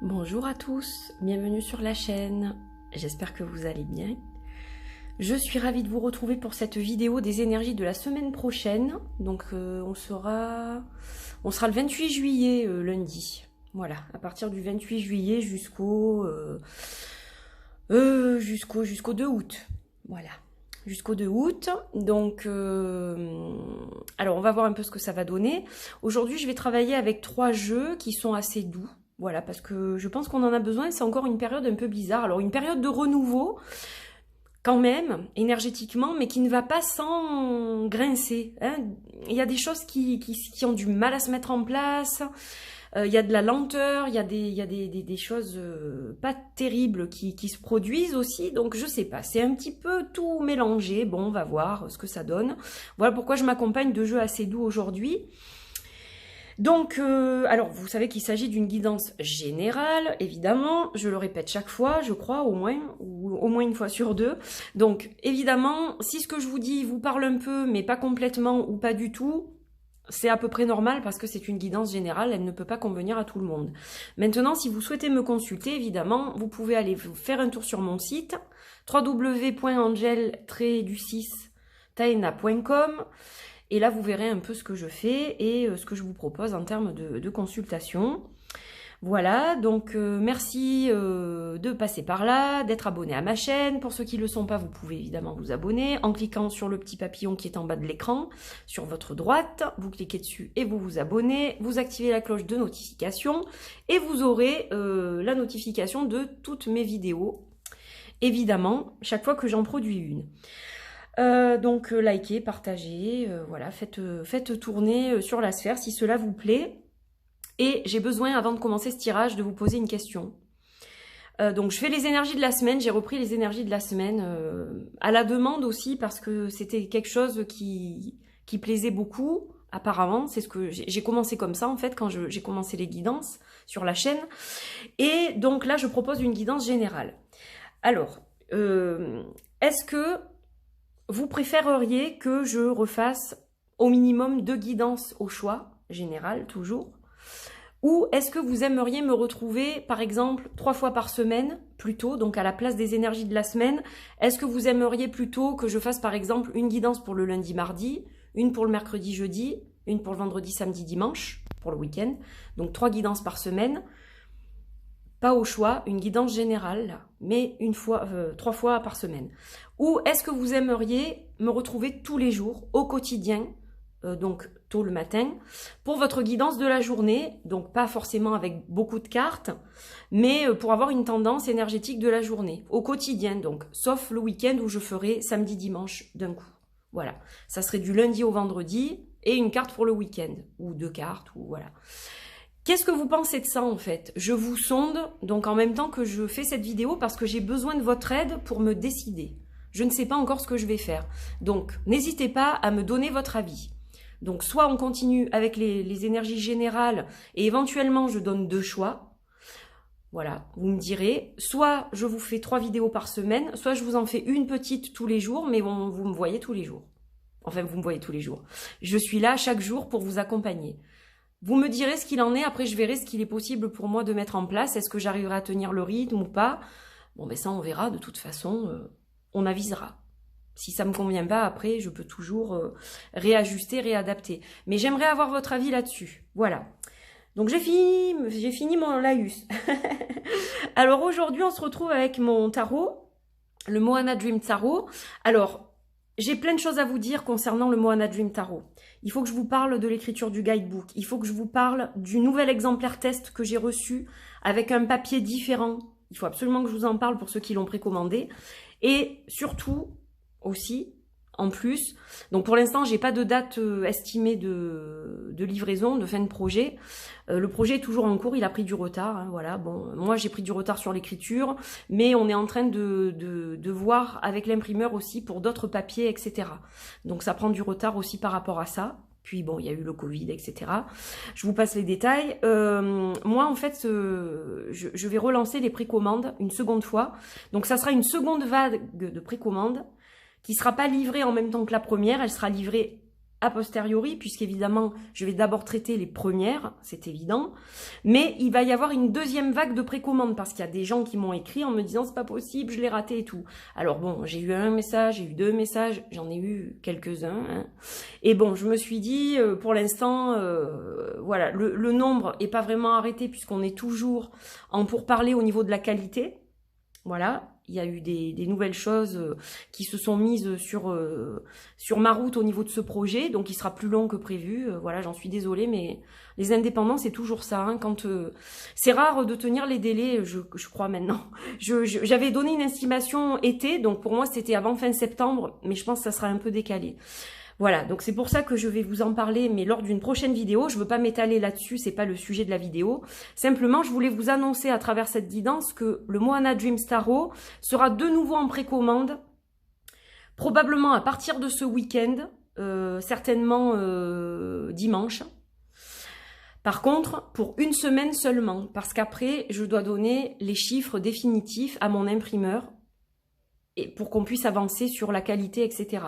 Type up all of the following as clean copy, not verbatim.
Bonjour à tous, bienvenue sur la chaîne, j'espère que vous allez bien. Je suis ravie de vous retrouver pour cette vidéo des énergies de la semaine prochaine. Donc on sera le 28 juillet lundi. Voilà, à partir du 28 juillet jusqu'au 2 août. Voilà, jusqu'au 2 août. Donc, alors on va voir un peu ce que ça va donner. Aujourd'hui, je vais travailler avec 3 jeux qui sont assez doux. Voilà, parce que je pense qu'on en a besoin. C'est encore une période un peu bizarre. Alors, une période de renouveau, quand même, énergétiquement, mais qui ne va pas sans grincer. Hein. Il y a des choses qui ont du mal à se mettre en place. Il y a de la lenteur, il y a des choses pas terribles qui se produisent aussi. Donc, je sais pas, c'est un petit peu tout mélangé. Bon, on va voir ce que ça donne. Voilà pourquoi je m'accompagne de jeux assez doux aujourd'hui. Donc, alors, vous savez qu'il s'agit d'une guidance générale, évidemment, je le répète chaque fois, je crois, au moins, ou au moins une fois sur 2. Donc, évidemment, si ce que je vous dis vous parle un peu, mais pas complètement ou pas du tout, c'est à peu près normal parce que c'est une guidance générale, elle ne peut pas convenir à tout le monde. Maintenant, si vous souhaitez me consulter, évidemment, vous pouvez aller vous faire un tour sur mon site, www.angel-taena.com. Et là, vous verrez un peu ce que je fais et ce que je vous propose en termes de consultation. Voilà, donc merci de passer par là, d'être abonné à ma chaîne. Pour ceux qui ne le sont pas, vous pouvez évidemment vous abonner en cliquant sur le petit papillon qui est en bas de l'écran, sur votre droite. Vous cliquez dessus et vous vous abonnez. Vous activez la cloche de notification et vous aurez la notification de toutes mes vidéos. Évidemment, chaque fois que j'en produis une. Donc likez, partagez, voilà, faites tourner sur la sphère si cela vous plaît. Et j'ai besoin, avant de commencer ce tirage, de vous poser une question. Donc je fais les énergies de la semaine, j'ai repris les énergies de la semaine à la demande aussi parce que c'était quelque chose qui plaisait beaucoup. Apparemment, c'est ce que j'ai commencé comme ça en fait quand j'ai commencé les guidances sur la chaîne. Et donc là, je propose une guidance générale. Alors, est-ce que vous préféreriez que je refasse au minimum 2 guidances au choix, général toujours? Ou est-ce que vous aimeriez me retrouver, par exemple, 3 fois par semaine, plutôt, donc à la place des énergies de la semaine? Est-ce que vous aimeriez plutôt que je fasse, par exemple, une guidance pour le lundi, mardi, une pour le mercredi, jeudi, une pour le vendredi, samedi, dimanche, pour le week-end? Donc 3 guidances par semaine. Pas au choix, une guidance générale, mais 3 fois par semaine. Ou est-ce que vous aimeriez me retrouver tous les jours, au quotidien, donc tôt le matin, pour votre guidance de la journée, donc pas forcément avec beaucoup de cartes, mais pour avoir une tendance énergétique de la journée, au quotidien, donc, sauf le week-end où je ferai samedi, dimanche d'un coup. Voilà, ça serait du lundi au vendredi, et une carte pour le week-end, ou 2 cartes, ou voilà. Qu'est-ce que vous pensez de ça en fait? Je vous sonde donc en même temps que je fais cette vidéo parce que j'ai besoin de votre aide pour me décider. Je ne sais pas encore ce que je vais faire. Donc n'hésitez pas à me donner votre avis. Donc soit on continue avec les énergies générales et éventuellement je donne 2 choix. Voilà, vous me direz. Soit je vous fais 3 vidéos par semaine, soit je vous en fais une petite tous les jours, mais vous me voyez tous les jours. Enfin, vous me voyez tous les jours. Je suis là chaque jour pour vous accompagner. Vous me direz ce qu'il en est, après je verrai ce qu'il est possible pour moi de mettre en place. Est-ce que j'arriverai à tenir le rythme ou pas? Bon, ben ça on verra, de toute façon, on avisera. Si ça me convient pas, après je peux toujours réajuster, réadapter. Mais j'aimerais avoir votre avis là-dessus. Voilà. Donc j'ai fini mon laïus. Alors aujourd'hui on se retrouve avec mon tarot, le Moana Dream Tarot. Alors, j'ai plein de choses à vous dire concernant le Moana Dream Tarot. Il faut que je vous parle de l'écriture du guidebook. Il faut que je vous parle du nouvel exemplaire test que j'ai reçu avec un papier différent. Il faut absolument que je vous en parle pour ceux qui l'ont précommandé. Et surtout, aussi, en plus, donc pour l'instant, j'ai pas de date estimée de livraison, de fin de projet. Le projet est toujours en cours, il a pris du retard. Hein, voilà. Bon, moi, j'ai pris du retard sur l'écriture, mais on est en train de voir avec l'imprimeur aussi pour d'autres papiers, etc. Donc, ça prend du retard aussi par rapport à ça. Puis, bon, il y a eu le Covid, etc. Je vous passe les détails. Moi, en fait, je vais relancer les précommandes une seconde fois. Donc, ça sera une seconde vague de précommandes qui ne sera pas livrée en même temps que la première. Elle sera livrée a posteriori, puisqu'évidemment, je vais d'abord traiter les premières, c'est évident, mais il va y avoir une deuxième vague de précommande, parce qu'il y a des gens qui m'ont écrit en me disant « c'est pas possible, je l'ai raté et tout ». Alors bon, j'ai eu un message, j'ai eu 2 messages, j'en ai eu quelques-uns, hein. Et bon, je me suis dit, pour l'instant, voilà, le nombre est pas vraiment arrêté, puisqu'on est toujours en pourparlers au niveau de la qualité, voilà. Il y a eu des nouvelles choses qui se sont mises sur ma route au niveau de ce projet, donc il sera plus long que prévu. Voilà, j'en suis désolée, mais les indépendants, c'est toujours ça. Hein, quand c'est rare de tenir les délais, je crois maintenant. J'avais donné une estimation été, donc pour moi c'était avant fin septembre, mais je pense que ça sera un peu décalé. Voilà, donc c'est pour ça que je vais vous en parler, mais lors d'une prochaine vidéo. Je veux pas m'étaler là-dessus, c'est pas le sujet de la vidéo. Simplement, je voulais vous annoncer à travers cette guidance que le Moana Dreams Tarot sera de nouveau en précommande, probablement à partir de ce week-end, certainement dimanche. Par contre, pour une semaine seulement, parce qu'après, je dois donner les chiffres définitifs à mon imprimeur et pour qu'on puisse avancer sur la qualité, etc.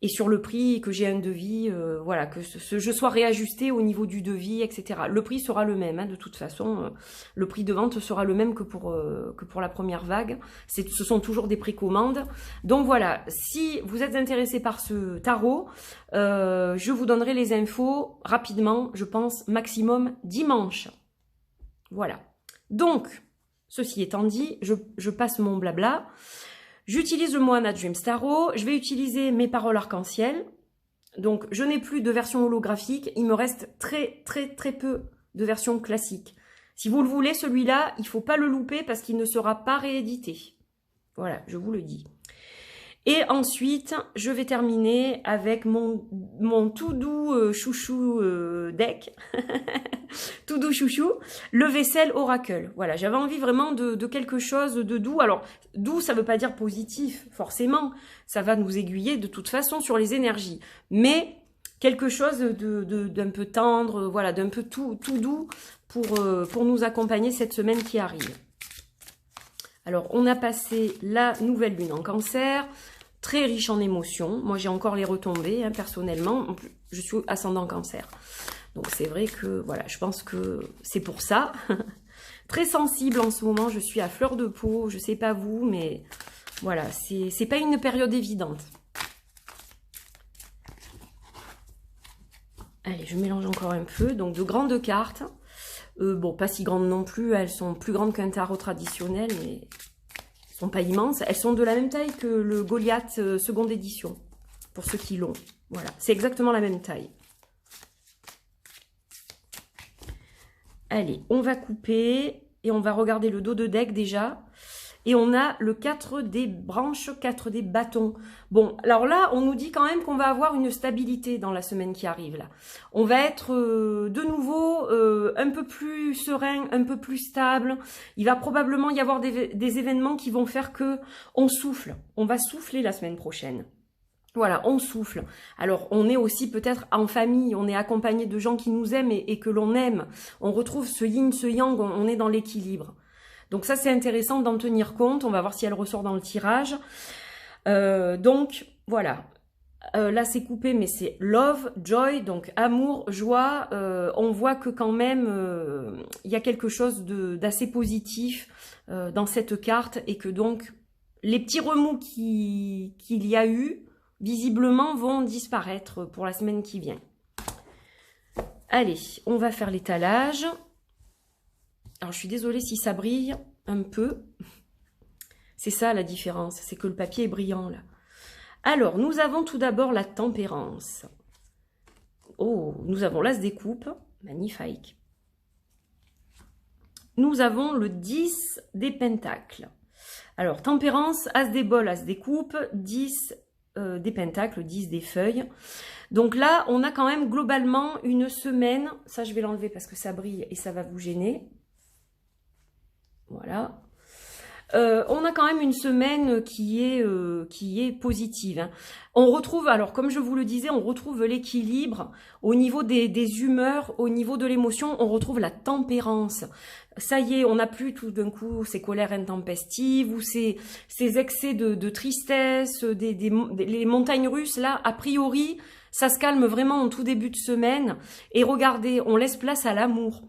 Et sur le prix, que j'ai un devis, voilà, que je sois réajusté au niveau du devis, etc. Le prix sera le même, hein, de toute façon. Le prix de vente sera le même que pour la première vague. Ce sont toujours des précommandes. Donc voilà, si vous êtes intéressé par ce tarot, je vous donnerai les infos rapidement, je pense maximum dimanche. Voilà. Donc, ceci étant dit, je passe mon blabla. J'utilise le Moana Dreams Tarot, je vais utiliser mes paroles arc-en-ciel. Donc, je n'ai plus de version holographique, il me reste très peu de version classique. Si vous le voulez, celui-là, il ne faut pas le louper parce qu'il ne sera pas réédité. Voilà, je vous le dis. Et ensuite, je vais terminer avec mon tout doux chouchou deck, tout doux chouchou, le vaisselle Oracle. Voilà, j'avais envie vraiment de quelque chose de doux. Alors, doux, ça ne veut pas dire positif, forcément. Ça va nous aiguiller de toute façon sur les énergies. Mais quelque chose d'un peu tendre, voilà, d'un peu tout doux pour nous accompagner cette semaine qui arrive. Alors, on a passé la nouvelle lune en Cancer, très riche en émotions. Moi, j'ai encore les retombées, hein, personnellement. En plus, je suis ascendant Cancer. Donc, c'est vrai que, voilà, je pense que c'est pour ça. Très sensible en ce moment, je suis à fleur de peau. Je sais pas vous, mais voilà, c'est pas une période évidente. Allez, je mélange encore un peu. Donc, de grandes cartes. Bon, pas si grandes non plus. Elles sont plus grandes qu'un tarot traditionnel, mais elles sont pas immenses. Elles sont de la même taille que le Goliath seconde édition, pour ceux qui l'ont. Voilà, c'est exactement la même taille. Allez, on va couper et on va regarder le dos de deck déjà. Et on a le 4 des branches, 4 des bâtons. Bon, alors là, on nous dit quand même qu'on va avoir une stabilité dans la semaine qui arrive là. On va être de nouveau un peu plus serein, un peu plus stable. Il va probablement y avoir des événements qui vont faire que on souffle. On va souffler la semaine prochaine. Voilà, on souffle. Alors, on est aussi peut-être en famille, on est accompagné de gens qui nous aiment et que l'on aime. On retrouve ce yin, ce yang, on est dans l'équilibre. Donc ça, c'est intéressant d'en tenir compte. On va voir si elle ressort dans le tirage. Donc, voilà. Là, c'est coupé, mais c'est love, joy, donc amour, joie. On voit que quand même, il y a quelque chose d'assez positif dans cette carte et que donc, les petits remous qu'il y a eu, visiblement, vont disparaître pour la semaine qui vient. Allez, on va faire l'étalage. Alors, je suis désolée si ça brille un peu. C'est ça la différence, c'est que le papier est brillant là. Alors, nous avons tout d'abord la tempérance. Oh, nous avons l'as des coupes, magnifique. Nous avons le 10 des pentacles. Alors, tempérance, as des bols, as des coupes, 10 des pentacles, 10 des feuilles. Donc là, on a quand même globalement une semaine. Ça, je vais l'enlever parce que ça brille et ça va vous gêner. Voilà. On a quand même une semaine qui est positive. Hein. On retrouve, alors comme je vous le disais, on retrouve l'équilibre au niveau des humeurs, au niveau de l'émotion, on retrouve la tempérance. Ça y est, on n'a plus tout d'un coup ces colères intempestives ou ces excès de tristesse, les montagnes russes. Là, a priori, Ça se calme vraiment en tout début de semaine. Et regardez, on laisse place à l'amour.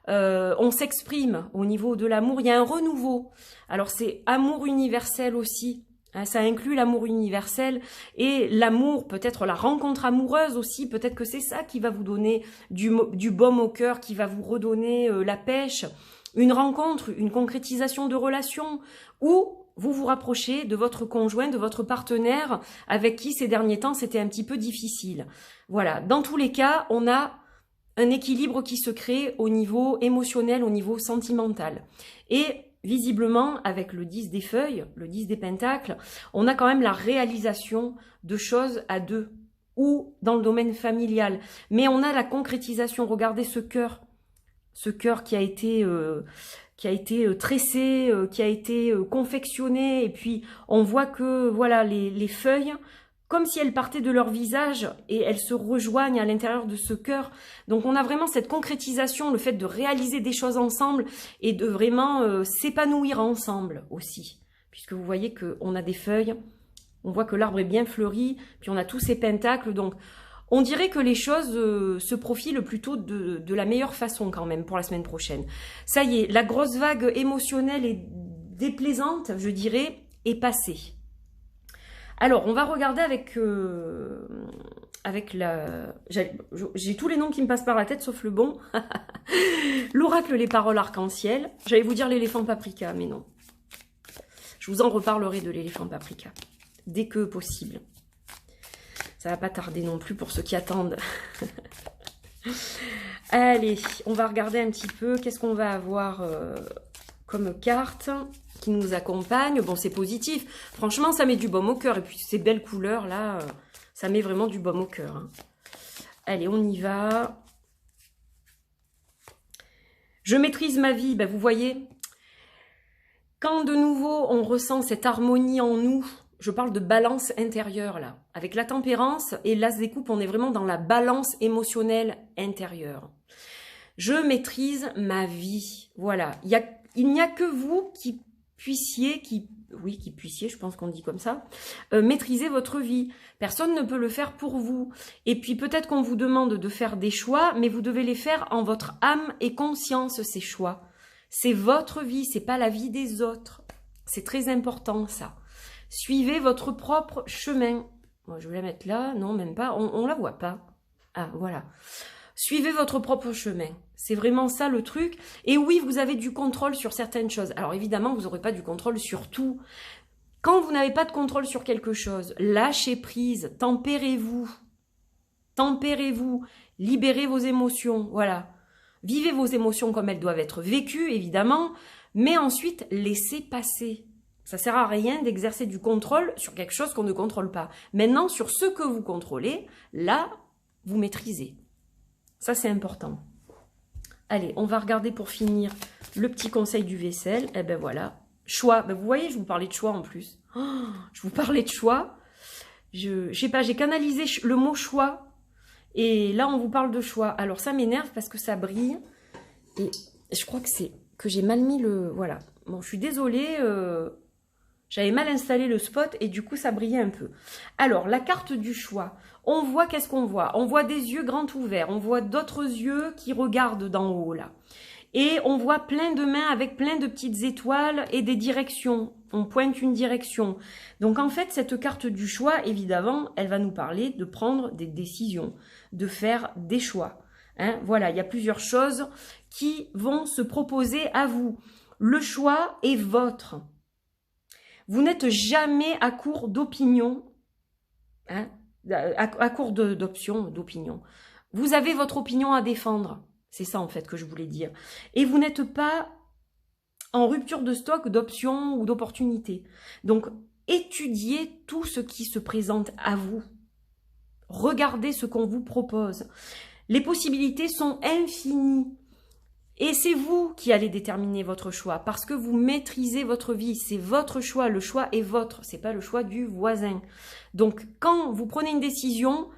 On s'exprime au niveau de l'amour. Il y a un renouveau. Alors c'est amour universel aussi. Hein, ça inclut l'amour universel et l'amour, peut-être la rencontre amoureuse aussi. Peut-être que c'est ça qui va vous donner du baume au cœur, qui va vous redonner la pêche. Une rencontre, une concrétisation de relation, ou vous vous rapprochez de votre conjoint, de votre partenaire, avec qui ces derniers temps c'était un petit peu difficile. Voilà, dans tous les cas, on a un équilibre qui se crée au niveau émotionnel, au niveau sentimental. Et visiblement, avec le 10 des feuilles, le 10 des pentacles, on a quand même la réalisation de choses à deux, ou dans le domaine familial. Mais on a la concrétisation, regardez ce cœur qui a été tressé, qui a été confectionné, et puis on voit que voilà les feuilles, comme si elles partaient de leur visage et elles se rejoignent à l'intérieur de ce cœur. Donc on a vraiment cette concrétisation, le fait de réaliser des choses ensemble et de vraiment s'épanouir ensemble aussi. Puisque vous voyez qu'on a des feuilles, on voit que l'arbre est bien fleuri, puis on a tous ces pentacles, donc on dirait que les choses se profilent plutôt de la meilleure façon quand même pour la semaine prochaine. Ça y est, la grosse vague émotionnelle et déplaisante, je dirais, est passée. Alors, on va regarder avec la... J'ai tous les noms qui me passent par la tête, sauf le bon. L'oracle, les paroles arc-en-ciel. J'allais vous dire l'éléphant paprika, mais non. Je vous en reparlerai de l'éléphant paprika, dès que possible. Ça va pas tarder non plus pour ceux qui attendent. Allez, on va regarder un petit peu. Qu'est-ce qu'on va avoir comme carte qui nous accompagne? Bon, c'est positif. Franchement, ça met du baume au cœur. Et puis, ces belles couleurs, là, ça met vraiment du baume au cœur. Hein. Allez, on y va. Je maîtrise ma vie. Ben, vous voyez, quand de nouveau, on ressent cette harmonie en nous, je parle de balance intérieure, là. Avec la tempérance et l'as des coupes, on est vraiment dans la balance émotionnelle intérieure. Je maîtrise ma vie. Voilà. Il n'y a que vous qui puissiez, je pense qu'on dit comme ça, maîtriser votre vie. Personne ne peut le faire pour vous. Et puis peut-être qu'on vous demande de faire des choix, mais vous devez les faire en votre âme et conscience, ces choix. C'est votre vie, c'est pas la vie des autres. C'est très important, ça. Suivez votre propre chemin. Bon, je vais la mettre là, non, même pas, on la voit pas. Ah, voilà. Suivez votre propre chemin. C'est vraiment ça le truc. Et oui, vous avez du contrôle sur certaines choses. Alors évidemment, vous n'aurez pas du contrôle sur tout. Quand vous n'avez pas de contrôle sur quelque chose, lâchez prise, tempérez-vous. Tempérez-vous, libérez vos émotions, voilà. Vivez vos émotions comme elles doivent être vécues, évidemment, mais ensuite, laissez passer. Ça ne sert à rien d'exercer du contrôle sur quelque chose qu'on ne contrôle pas. Maintenant, sur ce que vous contrôlez, là, vous maîtrisez. Ça, c'est important. Allez, on va regarder pour finir le petit conseil du vaisselle. Eh ben voilà, choix. Ben, vous voyez, je vous parlais de choix en plus. Oh, je vous parlais de choix. Je sais pas, j'ai canalisé le mot choix. Et là, on vous parle de choix. Alors, ça m'énerve parce que ça brille. Et je crois que j'ai mal mis le... Voilà. Bon, je suis désolée. J'avais mal installé le spot et du coup, ça brillait un peu. Alors, la carte du choix. On voit, qu'est-ce qu'on voit? On voit des yeux grands ouverts. On voit d'autres yeux qui regardent d'en haut, là. Et on voit plein de mains avec plein de petites étoiles et des directions. On pointe une direction. Donc, en fait, cette carte du choix, évidemment, elle va nous parler de prendre des décisions, de faire des choix. Hein, voilà, il y a plusieurs choses qui vont se proposer à vous. Le choix est vôtre. Vous n'êtes jamais à court d'opinion, hein, à court d'options, d'opinion. Vous avez votre opinion à défendre. C'est ça, en fait, que je voulais dire. Et vous n'êtes pas en rupture de stock d'options ou d'opportunités. Donc, étudiez tout ce qui se présente à vous. Regardez ce qu'on vous propose. Les possibilités sont infinies. Et c'est vous qui allez déterminer votre choix parce que vous maîtrisez votre vie. C'est votre choix. Le choix est votre. C'est pas le choix du voisin. Donc, quand vous prenez une décision,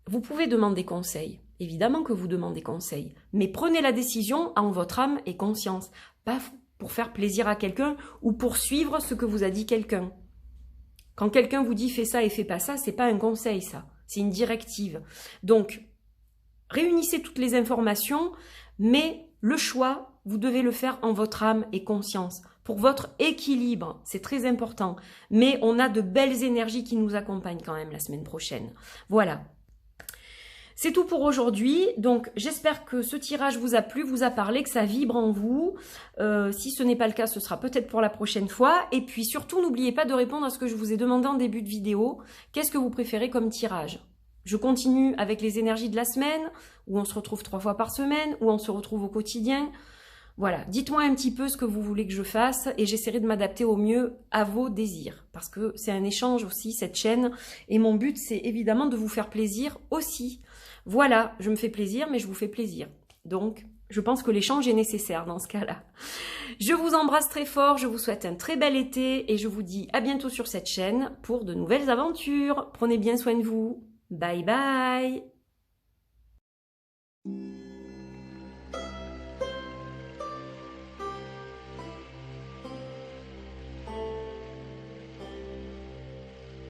vous pouvez demander conseil. Évidemment que vous demandez conseil. Mais prenez la décision en votre âme et conscience. Pas pour faire plaisir à quelqu'un ou pour suivre ce que vous a dit quelqu'un. Quand quelqu'un vous dit fais ça et fais pas ça, c'est pas un conseil ça. c'est une directive. Donc, réunissez toutes les informations, mais le choix, vous devez le faire en votre âme et conscience, pour votre équilibre, c'est très important. Mais on a de belles énergies qui nous accompagnent quand même la semaine prochaine. Voilà. C'est tout pour aujourd'hui, donc j'espère que ce tirage vous a plu, vous a parlé, que ça vibre en vous. Si ce n'est pas le cas, ce sera peut-être pour la prochaine fois. Et puis surtout, n'oubliez pas de répondre à ce que je vous ai demandé en début de vidéo. Qu'est-ce que vous préférez comme tirage? Je continue avec les énergies de la semaine, où on se retrouve 3 fois par semaine, où on se retrouve au quotidien. Voilà, dites-moi un petit peu ce que vous voulez que je fasse et j'essaierai de m'adapter au mieux à vos désirs. Parce que c'est un échange aussi, cette chaîne. Et mon but, c'est évidemment de vous faire plaisir aussi. Voilà, je me fais plaisir, mais je vous fais plaisir. Donc, je pense que l'échange est nécessaire dans ce cas-là. Je vous embrasse très fort, je vous souhaite un très bel été et je vous dis à bientôt sur cette chaîne pour de nouvelles aventures. Prenez bien soin de vous. Bye bye!